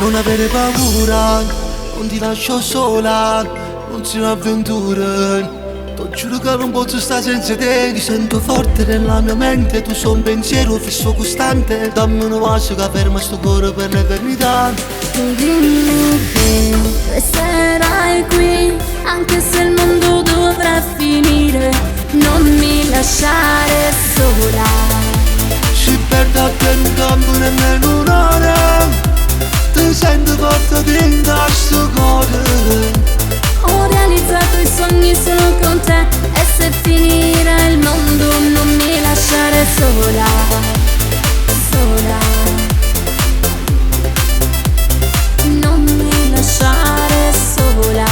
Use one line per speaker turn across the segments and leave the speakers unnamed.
Non avere paura, non ti lascio sola, non sono avventure. Ti giuro che non posso stare senza te. Ti sento forte nella mia mente, tu sei un pensiero fisso costante. Dammi una voce che ferma sto cuore per l'eternità.
Tu dimmi che resterai qui, anche se il mondo dovrà finire. Non mi lasciare sola.
Si perde a te non cambio nemmeno un'ora. Ti sento forte dentro sto cuore.
Ho realizzato i sogni solo con te, e se finirà il mondo non mi lasciare sola, sola. Non mi lasciare sola.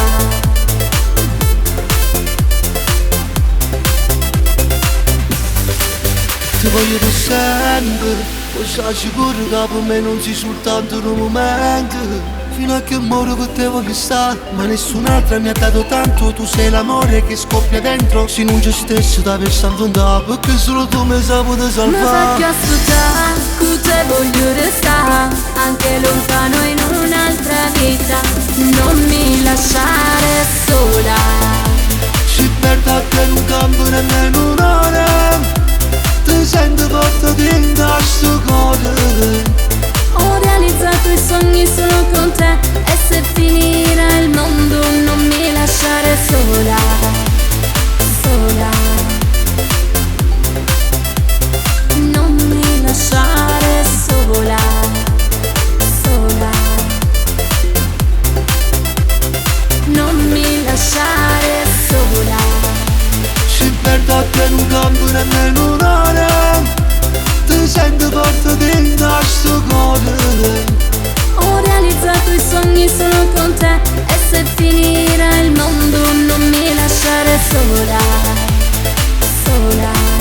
Ti voglio per sempre, poi sai sicuro che per me non sei soltanto un momento. Fino a che muoro con te voglio stare, ma nessun'altra mi ha dato tanto. Tu sei l'amore che scoppia dentro, se non c'è stesso da per affrontare, perché solo tu mi sai poter
Non sa
salvare.
più ascoltare, con te voglio restare, anche lontano in un'altra vita. Non mi lasciare sola.
Si perde a te non cambio nemmeno un'ora. Ti sento forte dentro sto cuore.
Ho realizzato i sogni solo con te, e se finirà il mondo non mi lasciare sola, sola. Non mi lasciare sola, sola. Non mi lasciare sola.
Si perde a te non cambio nemmeno un'ora. Ti sento forte dentro sto cuore.
Ho realizzato i sogni solo con te, e se finirà il mondo non mi lasciare sola, sola.